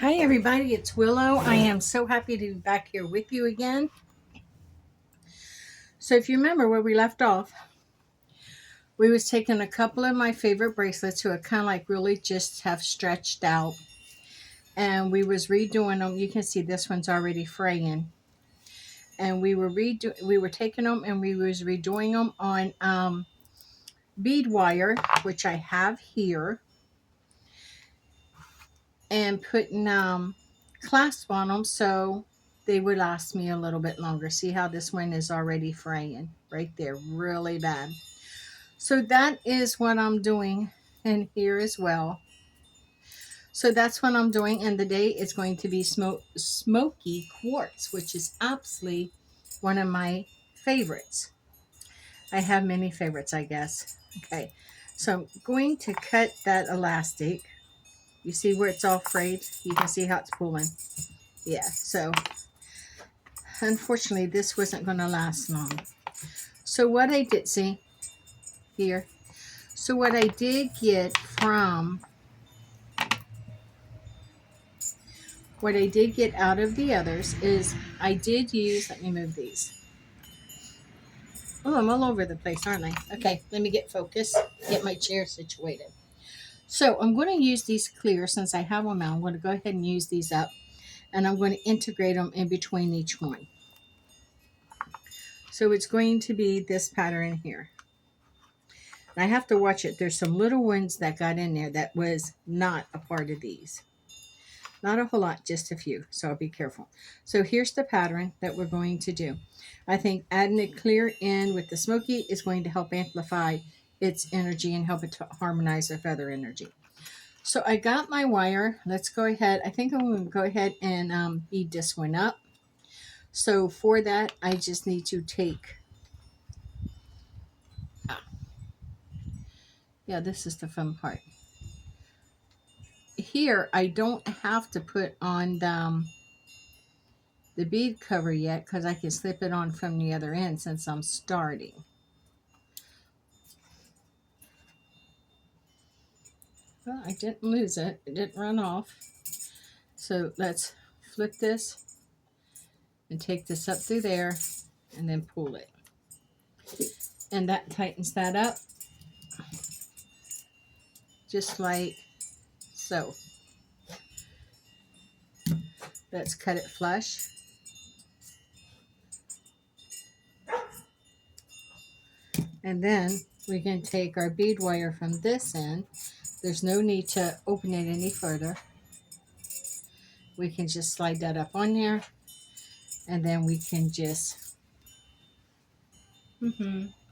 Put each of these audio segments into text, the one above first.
Hi everybody, it's Willow. I am so happy to be back here with you again. So if you remember where we left off, we was taking a couple of my favorite bracelets who are kind of like really just have stretched out, and we was redoing them. You can see this one's already fraying, and we were taking them and we was redoing them on bead wire, which I have here, and putting clasp on them so they would last me a little bit longer. See how this one is already fraying right there, really bad. So that is what I'm doing in here as well. So that's what I'm doing, and the day is going to be Smokey Quartz, which is absolutely one of my favorites. I have many favorites, I guess. Okay, so I'm going to cut that elastic. You see where it's all frayed? You can see how it's pulling. Yeah, so unfortunately this wasn't going to last long. So what I did, see here, so what I did get from what I did get out of the others is I did use, let me move these. Oh, I'm all over the place, aren't I? Okay, let me get focused, get my chair situated. So I'm going to use these clear since I have them out. I'm going to go ahead and use these up, and I'm going to integrate them in between each one. So it's going to be this pattern here. And I have to watch it. There's some little ones that got in there that was not a part of these. Not a whole lot, just a few, so I'll be careful. So here's the pattern that we're going to do. I think adding it clear in with the smoky is going to help amplify its energy and help it to harmonize with other energy. So I got my wire. Let's go ahead. I think I'm going to go ahead and bead this one up. So for that, I just need to take, yeah, this is the fun part. Here, I don't have to put on the bead cover yet because I can slip it on from the other end since I'm starting. Well, I didn't lose it. It didn't run off. So let's flip this and take this up through there and then pull it. And that tightens that up just like so. Let's cut it flush. And then we can take our bead wire from this end. There's no need to open it any further. We can just slide that up on there, and then we can just,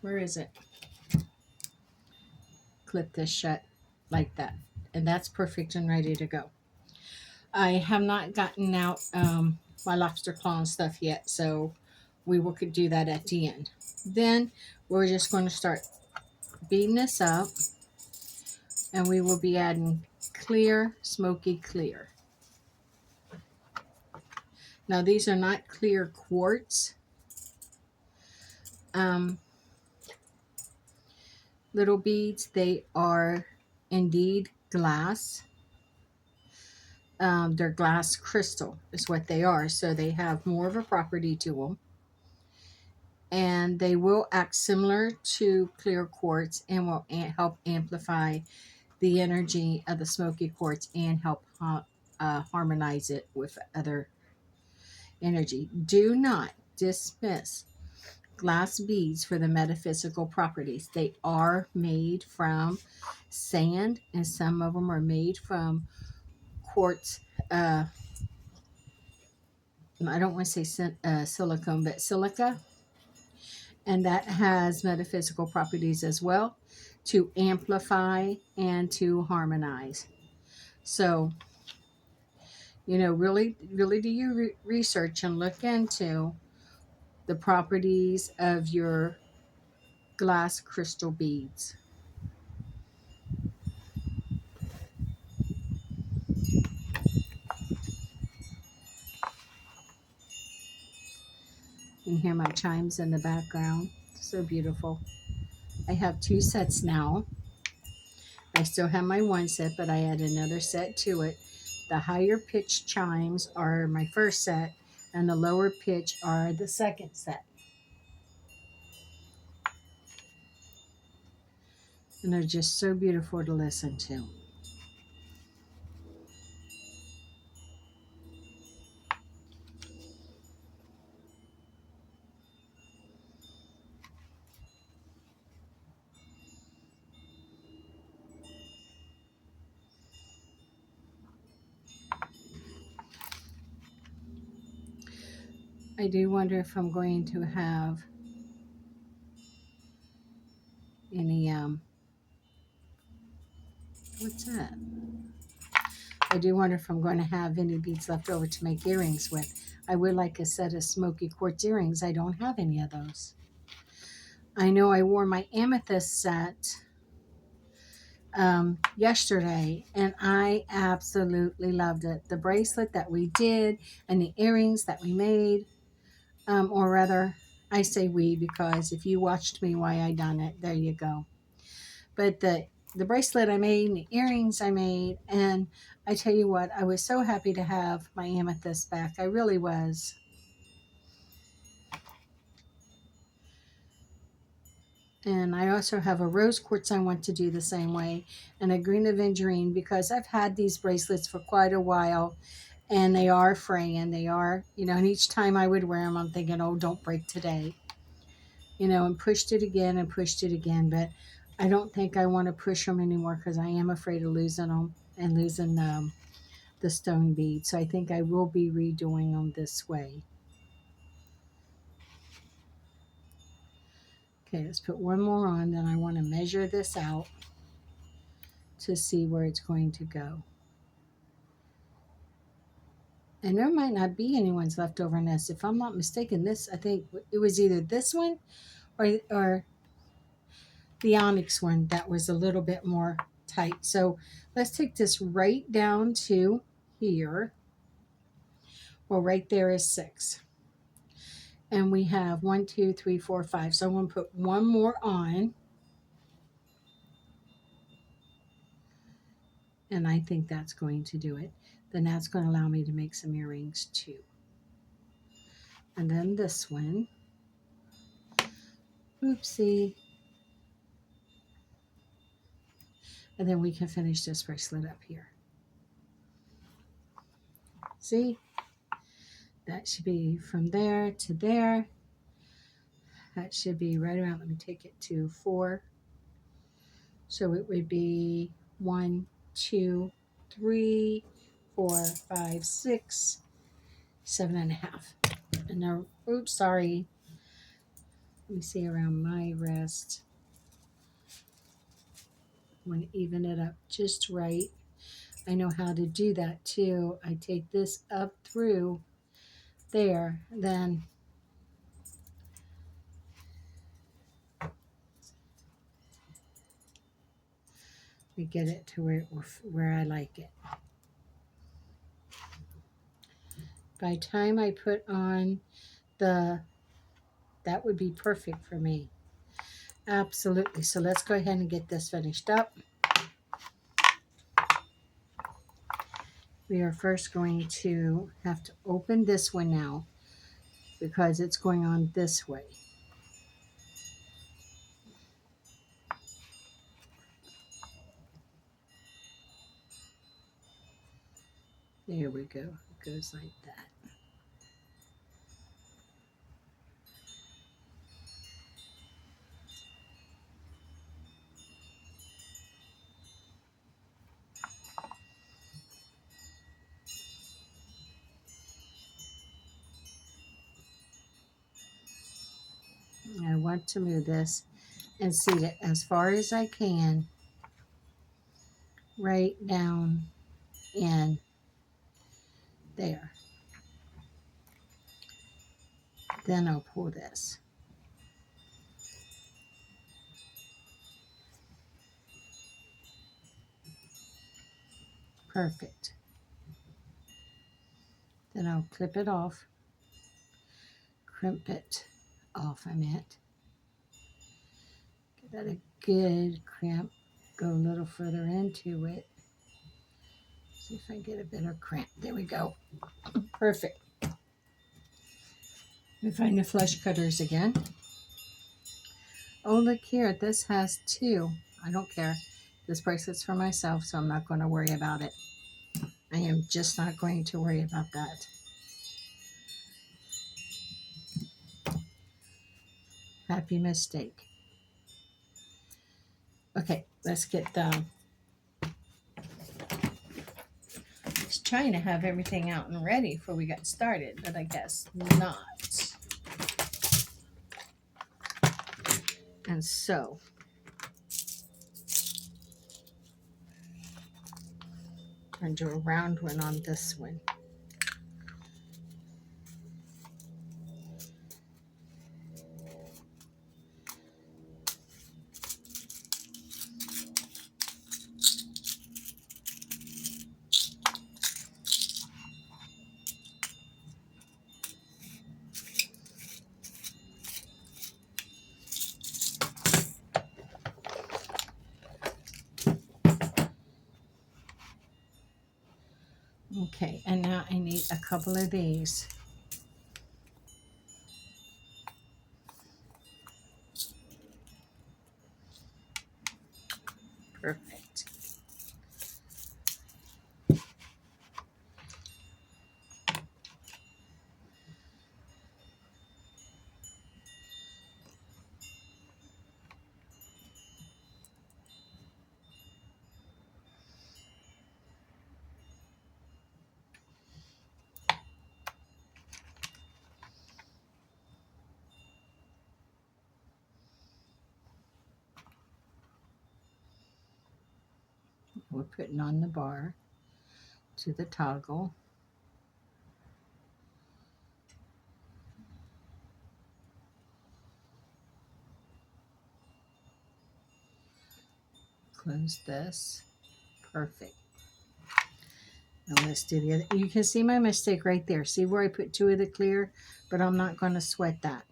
where is it? Clip this shut like that. And that's perfect and ready to go. I have not gotten out my lobster claw and stuff yet, so we will could do that at the end. Then we're just going to start beating this up, and we will be adding clear, smoky clear. Now these are not clear quartz. Little beads, they are indeed glass. They're glass crystal is what they are, so they have more of a property to them, and they will act similar to clear quartz and will help amplify the energy of the smoky quartz and help harmonize it with other energy. Do not dismiss glass beads for the metaphysical properties. They are made from sand, and some of them are made from quartz. I don't want to say silicone, but silica, and that has metaphysical properties as well to amplify and to harmonize. So, really do your research and look into the properties of your glass crystal beads. You can hear my chimes in the background. So beautiful. I have 2 sets now. I still have my 1 set, but I add another set to it. The higher pitch chimes are my first set, and the lower pitch are the second set. And they're just so beautiful to listen to. I do wonder if I'm going to have any, what's that? I do wonder if I'm going to have any beads left over to make earrings with. I would like a set of Smokey Quartz earrings. I don't have any of those. I know I wore my amethyst set yesterday, and I absolutely loved it. The bracelet that we did and the earrings that we made, or rather, I say we because if you watched me why I done it, there you go. But the bracelet I made and the earrings I made, and I tell you what, I was so happy to have my amethyst back. I really was. And I also have a rose quartz I want to do the same way, and a green aventurine, because I've had these bracelets for quite a while, and they are fraying. They are, and each time I would wear them, I'm thinking, oh, don't break today. And pushed it again and pushed it again. But I don't think I want to push them anymore because I am afraid of losing them and losing the stone bead. So I think I will be redoing them this way. Okay, let's put one more on. Then I want to measure this out to see where it's going to go. And there might not be anyone's left over in this. If I'm not mistaken, this, I think it was either this one or the onyx one that was a little bit more tight. So let's take this right down to here. Well, right there is 6. And we have 1, 2, 3, 4, 5. So I'm going to put one more on. And I think that's going to do it. Then that's going to allow me to make some earrings too. And then this one. Oopsie. And then we can finish this bracelet up here. See? That should be from there to there. That should be right around, let me take it to 4. So it would be 1, 2, 3, 4, 5, 6, 7.5. And now, oops, sorry. Let me see around my wrist. I want to even it up just right. I know how to do that too. I take this up through there, then we get it to where I like it. By the time I put on that would be perfect for me. Absolutely. So let's go ahead and get this finished up. We are first going to have to open this one now because it's going on this way. There we go. It goes like that. I want to move this and seat it as far as I can right down in there. Then I'll pull this. Perfect. Then I'll clip it off, crimp it off, I meant. Give that a good crimp, go a little further into it See if I get a better cramp. There we go. Perfect. We find the flush cutters again. Oh, look here. This has two. I don't care. This bracelet's for myself, so I'm not going to worry about it. I am just not going to worry about that. Happy mistake. Okay, let's get the... I was trying to have everything out and ready before we got started, but I guess not. And so... I'm going to do a round one on this one. Okay, and now I need a couple of these. Perfect. We're putting on the bar to the toggle. Close this. Perfect. Now let's do the other. You can see my mistake right there. See where I put two of the clear, but I'm not going to sweat that.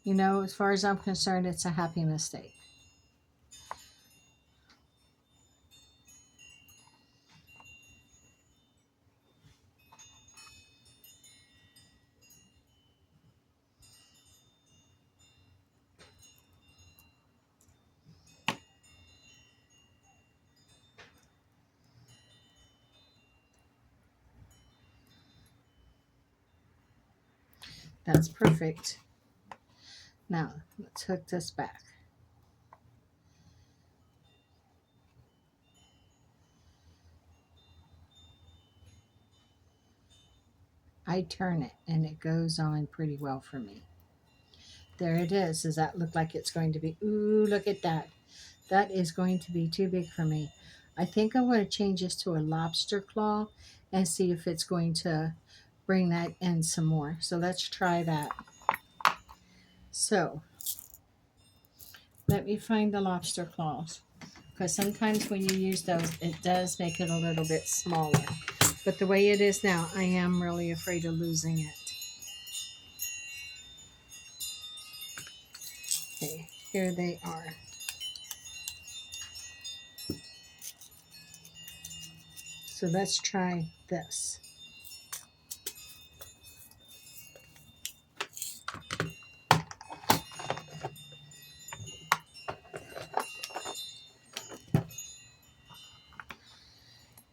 You know, as far as I'm concerned, it's a happy mistake. That's perfect. Now, let's hook this back. I turn it, and it goes on pretty well for me. There it is. Does that look like it's going to be? Ooh, look at that. That is going to be too big for me. I think I'm going to change this to a lobster claw and see if it's going to bring that in some more. So let's try that. So let me find the lobster claws, because sometimes when you use those, it does make it a little bit smaller. But the way it is now, I am really afraid of losing it. Okay, here they are. So let's try this.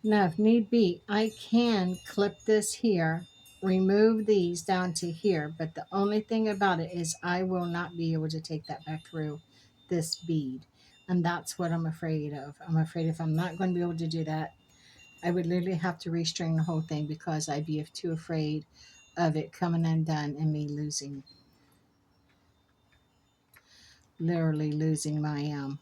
Now, if need be, I can clip this here, remove these down to here, but the only thing about it is I will not be able to take that back through this bead. And that's what I'm afraid of. I'm afraid if I'm not going to be able to do that, I would literally have to restring the whole thing, because I'd be too afraid of it coming undone and me losing, literally losing my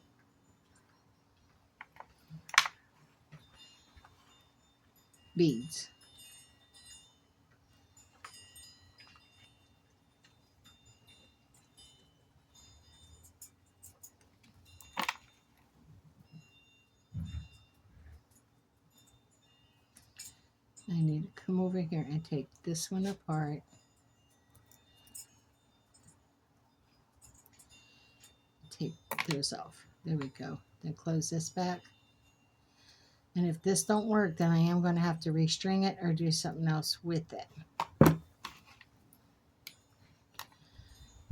beads. I need to come over here and take this one apart. Take those off. There we go. Then close this back. And if this don't work, then I am going to have to restring it or do something else with it.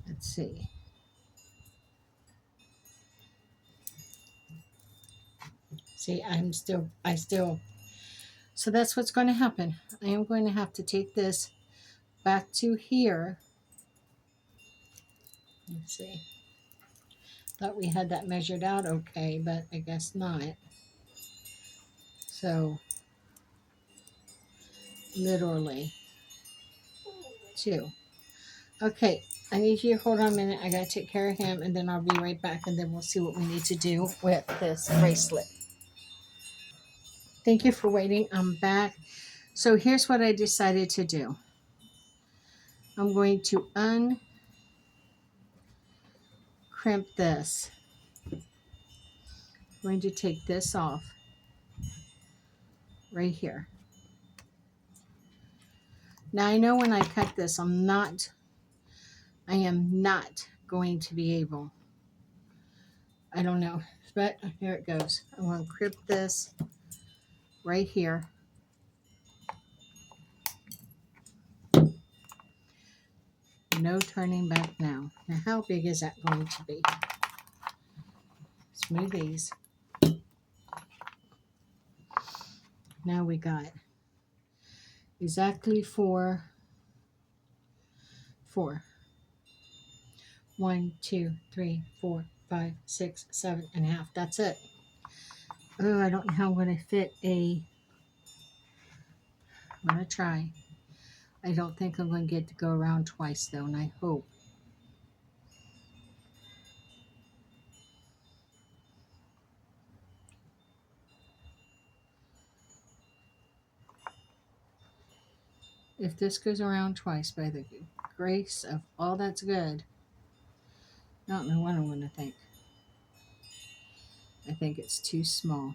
Let's see. See, so that's what's going to happen. I am going to have to take this back to here. Let's see. Thought we had that measured out okay, but I guess not. So, literally, 2. Okay, I need you to hold on a minute. I got to take care of him, and then I'll be right back, and then we'll see what we need to do with this bracelet. Thank you for waiting. I'm back. So here's what I decided to do. I'm going to uncrimp this. I'm going to take this off right here. Now I know when I cut this, I am not going to be able, I don't know, but here it goes. I'm going to crimp this right here. No turning back now. Now how big is that going to be? Smooth these. Now we got exactly 4. 1, 2, 3, 4, 5, 6, 7 and a half. That's it. Oh, I don't know how I'm going to fit I'm going to try. I don't think I'm going to get to go around twice though, and I hope. If this goes around twice, by the grace of all that's good, I don't know what I'm going to think. I think it's too small.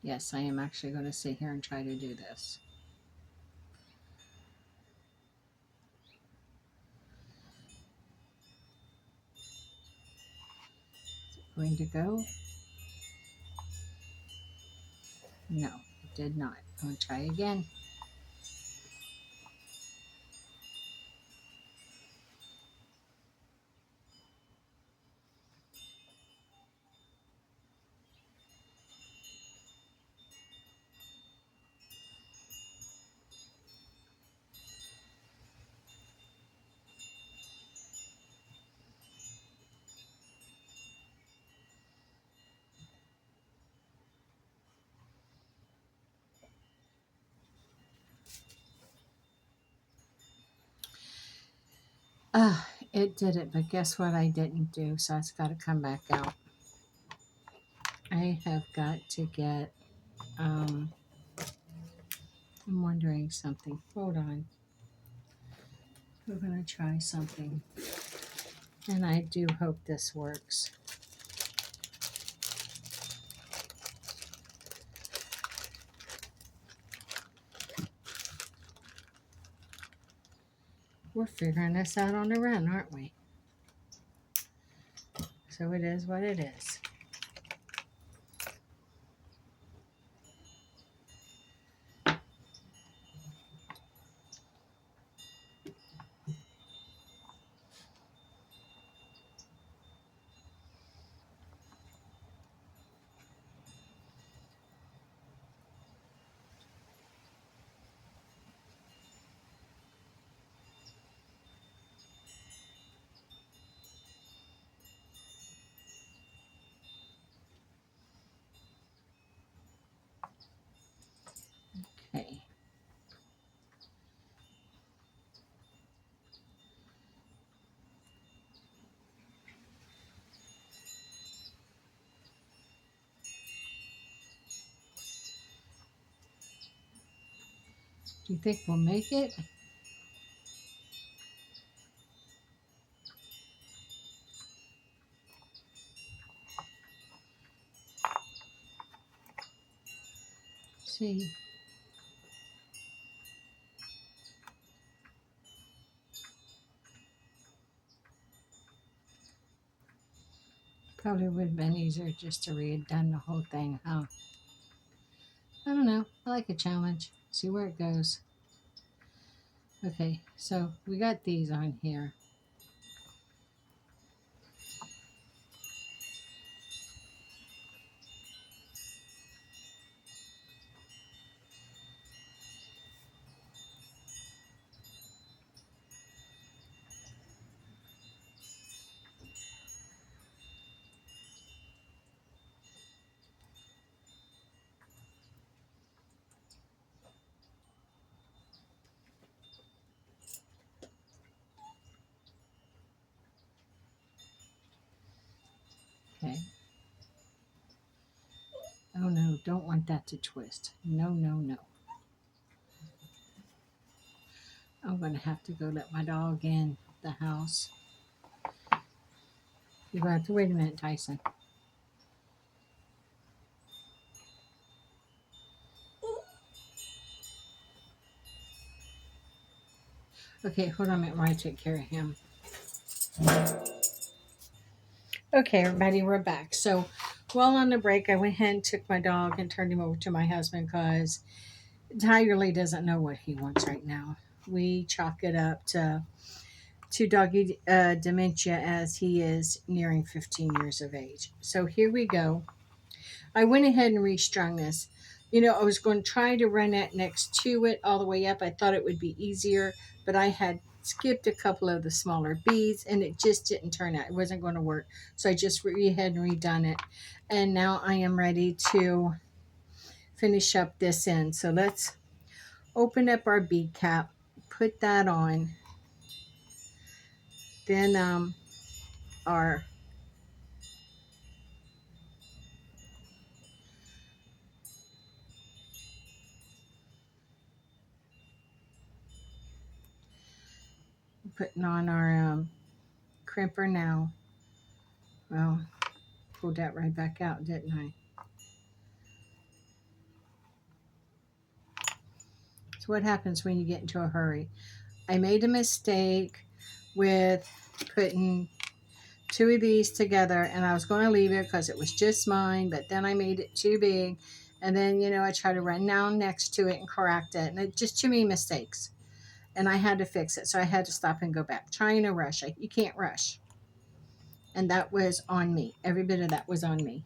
Yes, I am actually going to sit here and try to do this. Is it going to go? No, it did not. I'm going to try again. It did it, but guess what I didn't do? So it's got to come back out. I have got to get, I'm wondering something. Hold on. We're going to try something. And I do hope this works. We're figuring this out on the run, aren't we? So it is what it is. Okay. Do you think we'll make it? see. Probably would have been easier just to read done the whole thing, huh? I don't know. I like a challenge. See where it goes. Okay, so we got these on here. Okay. Oh no, don't want that to twist. No, no, no. I'm going to have to go let my dog in the house. You're going to have to wait a minute, Tyson. Okay, hold on a minute while I take care of him. Okay, everybody, we're back. So while on the break, I went ahead and took my dog and turned him over to my husband because Tiger Lee doesn't know what he wants right now. We chalk it up to doggy dementia as he is nearing 15 years of age. So here we go. I went ahead and restrung this. You know, I was going to try to run that next to it all the way up. I thought it would be easier, but I had skipped a couple of the smaller beads and it just didn't turn out. It wasn't going to work. So I just went ahead and redone it. And now I am ready to finish up this end. So let's open up our bead cap, put that on. Then our putting on our crimper now. Well, pulled that right back out, didn't I? So what happens when you get into a hurry? I made a mistake with putting two of these together, and I was going to leave it because it was just mine, but then I made it too big, and then, you know, I tried to run down next to it and correct it, and it just too many mistakes, and I had to fix it, so I had to stop and go back. Trying to rush, you can't rush, and that was on me. Every bit of that was on me,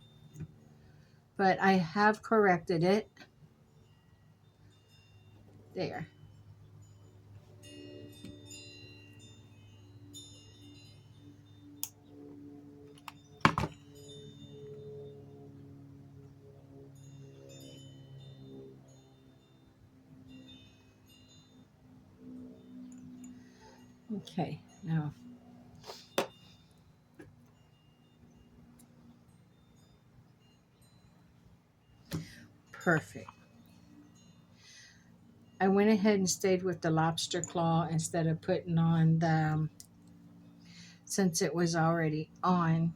but I have corrected it. There. Okay, now perfect. I went ahead and stayed with the lobster claw instead of putting on the, since it was already on.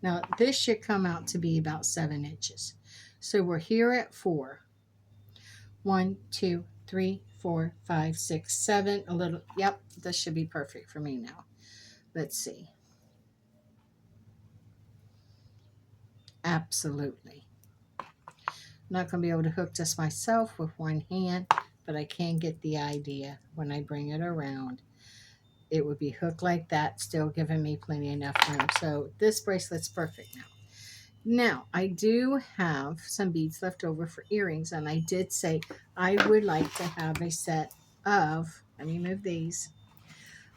Now this should come out to be about 7 inches. So we're here at 4. 1, 2, 3, 4, 5, 6, 7. A little, yep, this should be perfect for me now. Let's see. Absolutely. I'm not going to be able to hook this myself with one hand, but I can get the idea when I bring it around. It would be hooked like that, still giving me plenty enough room. So this bracelet's perfect now. Now, I do have some beads left over for earrings, and I did say I would like to have a set of, let me move these.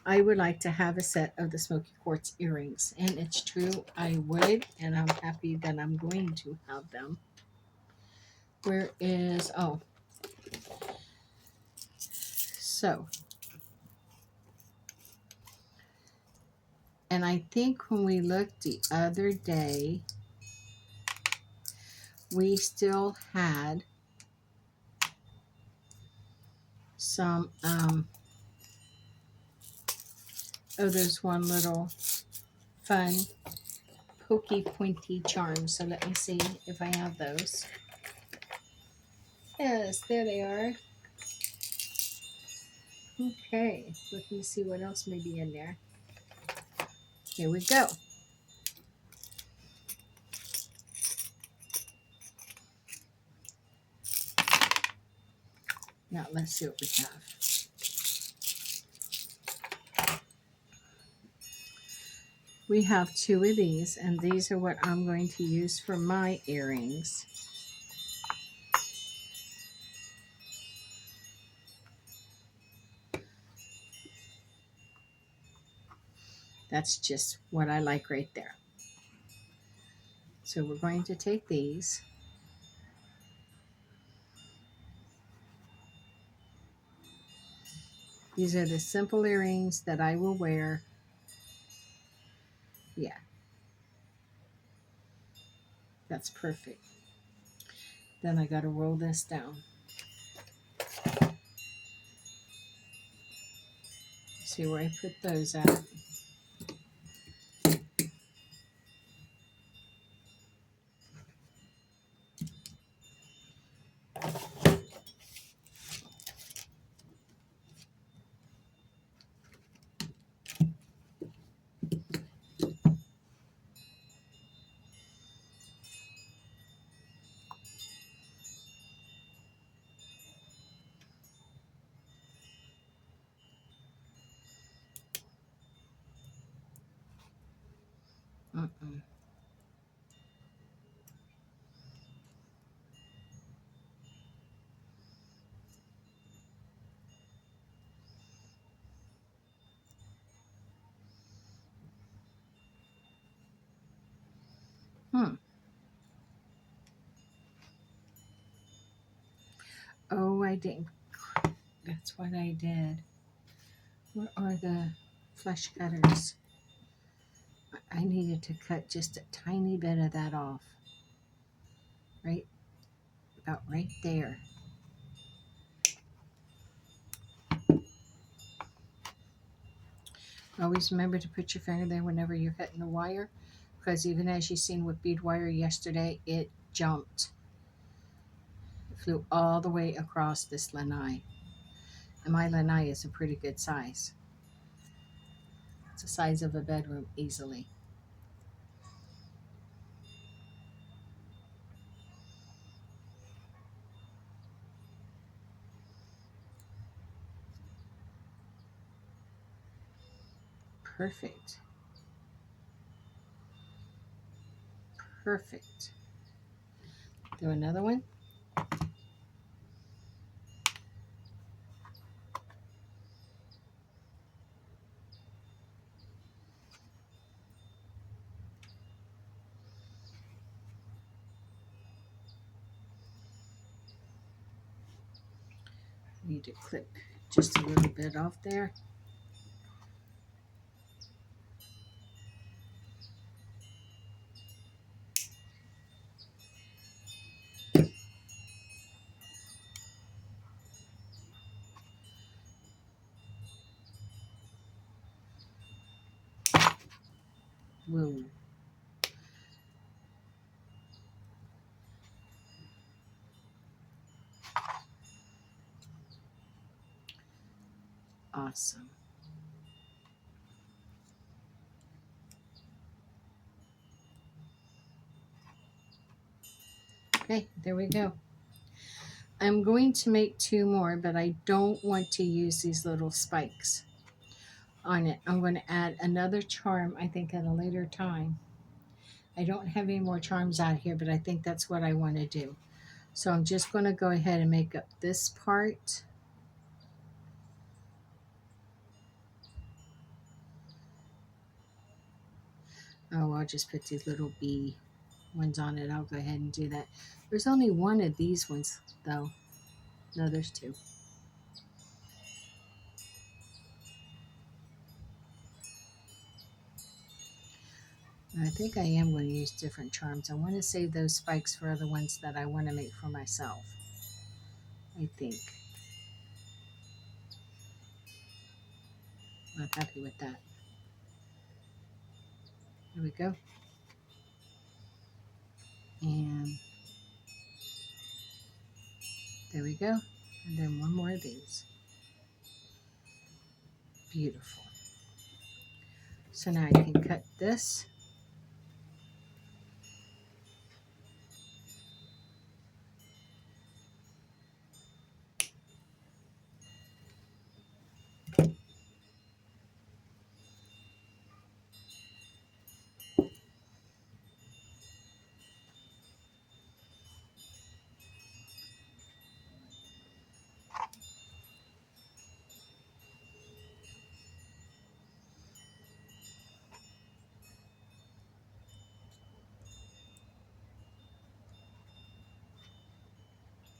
I would like to have a set of the Smokey Quartz earrings, and it's true, I would, and I'm happy that I'm going to have them. Where is, oh, so, and I think when we looked the other day, we still had some, oh, there's one little fun pokey pointy charms. So let me see if I have those. Yes, there they are. Okay, let me see what else may be in there. Here we go. Now let's see what we have. We have two of these, and these are what I'm going to use for my earrings. That's just what I like right there. So we're going to take these. These are the simple earrings that I will wear. Yeah, that's perfect. Then I got to roll this down. See where I put those at. Mm-mm. Hmm. Oh, I didn't. That's what I did. Where are the flesh cutters? I needed to cut just a tiny bit of that off. Right about right there. Always remember to put your finger there whenever you're cutting the wire, because even as you seen with bead wire yesterday, it jumped. It flew all the way across this lanai. And my lanai is a pretty good size. It's the size of a bedroom easily. Perfect. Perfect. Do another one. Need to clip just a little bit off there. Whoa. Awesome. Okay, there we go. I'm going to make two more, but I don't want to use these little spikes on it. I'm going to add another charm, I think, at a later time. I don't have any more charms out here, but I think that's what I want to do. So I'm just going to go ahead and make up this part. Oh, I'll just put these little bee ones on it. I'll go ahead and do that. There's only one of these ones, though. No, there's two. I think I am going to use different charms. I want to save those spikes for other ones that I want to make for myself. I think. I'm happy with that. There we go. And there we go. And then one more of these. Beautiful. So now I can cut this.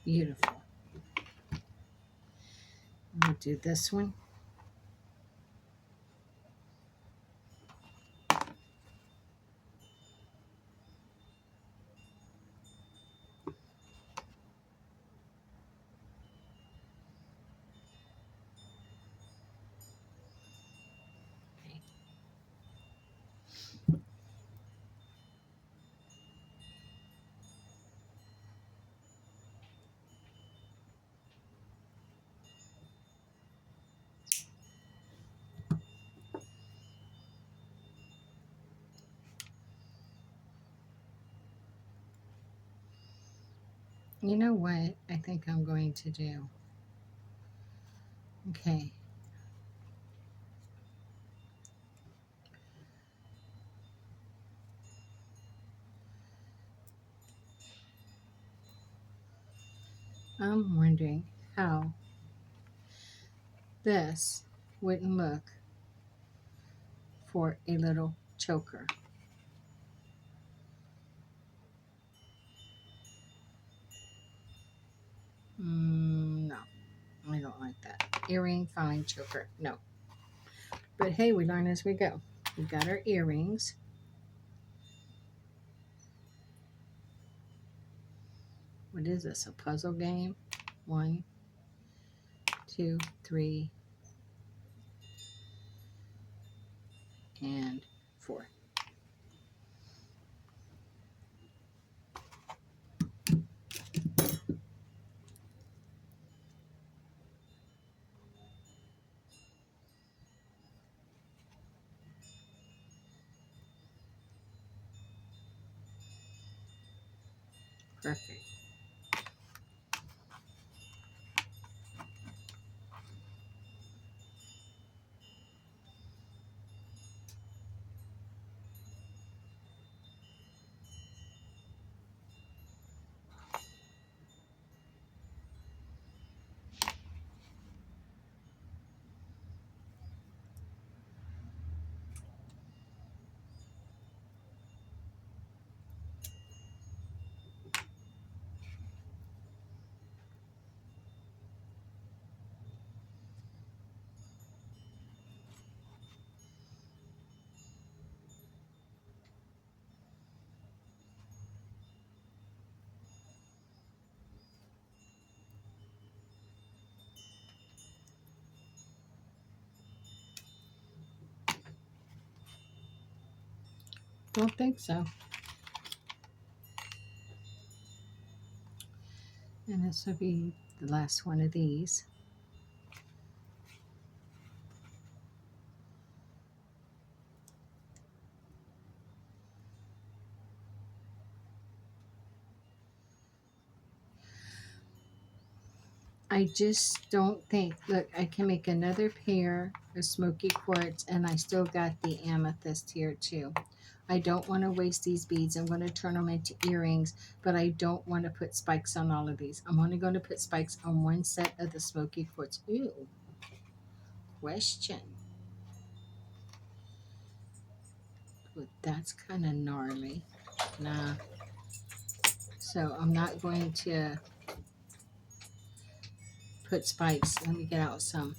Beautiful. We'll do this one. You know what I think I'm going to do? Okay. I'm wondering how this wouldn't look for a little choker. No, I don't like that. Earring, fine, choker, no. But hey, we learn as we go. We got our earrings. What is this, a puzzle game? 1, 2, 3, and 4. Perfect. Don't think so. And this will be the last one of these. I just don't think, look, I can make another pair of Smoky Quartz and I still got the amethyst here too. I don't want to waste these beads. I'm going to turn them into earrings, but I don't want to put spikes on all of these. I'm only going to put spikes on one set of the Smoky Quartz. Ooh, question. But that's kind of gnarly. Nah. So I'm not going to put spikes. Let me get out some.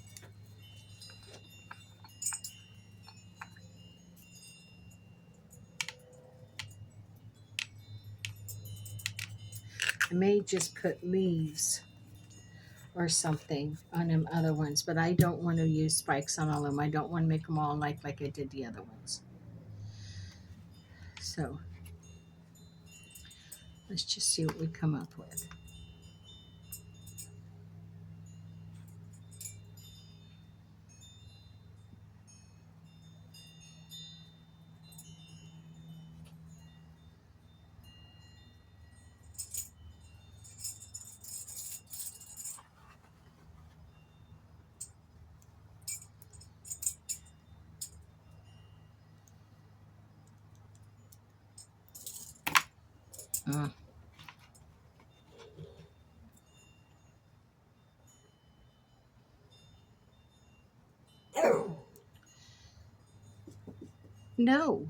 I may just put leaves or something on them other ones, but I don't want to use spikes on all of them. I don't want to make them all like I did the other ones. So Let's just see what we come up with. Uh, no.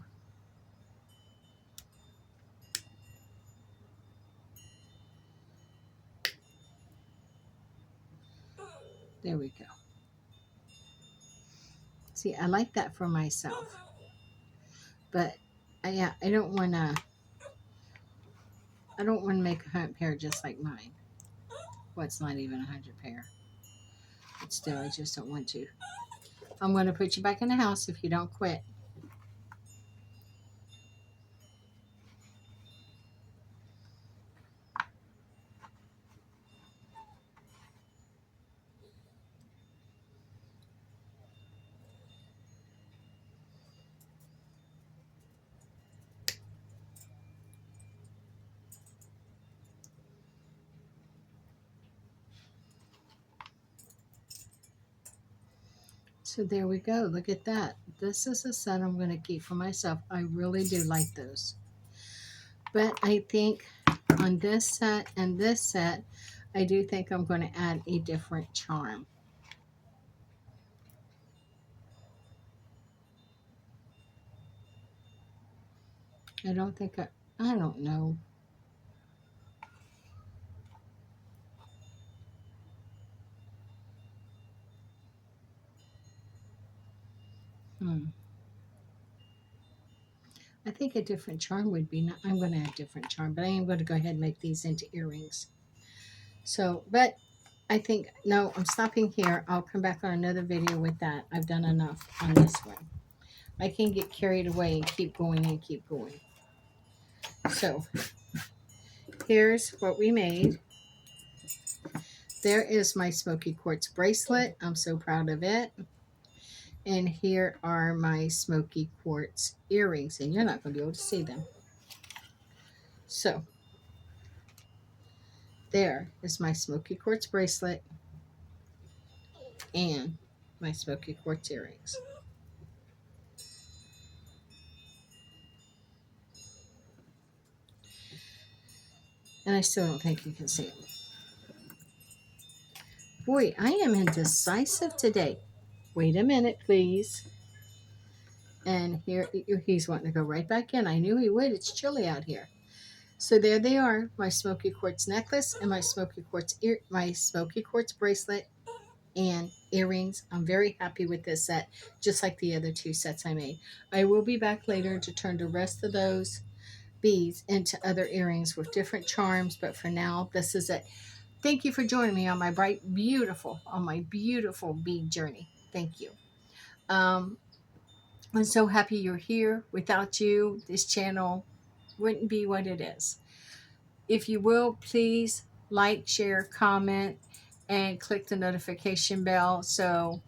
There we go. See, I like that for myself, but yeah, I don't want to. I don't want to make 100 pair just like mine. Well, it's not even 100 pair. But still, I just don't want to. I'm going to put you back in the house if you don't quit. So there we go. Look at that. This is a set I'm going to keep for myself. I really do like those. But I think on this set and this set, I do think I'm going to add a different charm. I don't think I don't know. Hmm. I think a different charm would be, I'm going to add different charm, but I am going to go ahead and make these into earrings. So, but I think, no, I'm stopping here. I'll come back on another video with that. I've done enough on this one. I can get carried away and keep going and keep going. So, here's what we made. There is my Smokey Quartz bracelet. I'm so proud of it. And here are my Smokey Quartz earrings. And you're not going to be able to see them. So, there is my Smokey Quartz bracelet and my Smokey Quartz earrings. And I still don't think you can see them. Boy, I am indecisive today. Wait a minute, please. And here he's wanting to go right back in. I knew he would. It's chilly out here. So there they are, my Smokey Quartz necklace and my Smokey Quartz bracelet and earrings. I'm very happy with this set, just like the other two sets I made. I will be back later to turn the rest of those beads into other earrings with different charms, but for now, this is it. Thank you for joining me on my beautiful bead journey. Thank you. Um, I'm so happy you're here. Without you, this channel wouldn't be what it is. If you will, please like, share, comment, and click the notification bell so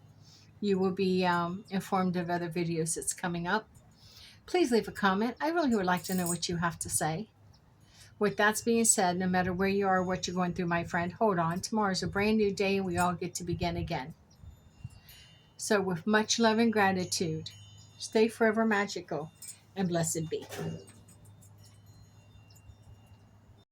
you will be informed of other videos that's coming up. Please leave a comment. I really would like to know what you have to say. With that being said, no matter where you are, what you're going through, my friend, hold on. Tomorrow's a brand new day and we all get to begin again. So with much love and gratitude, stay forever magical and blessed be.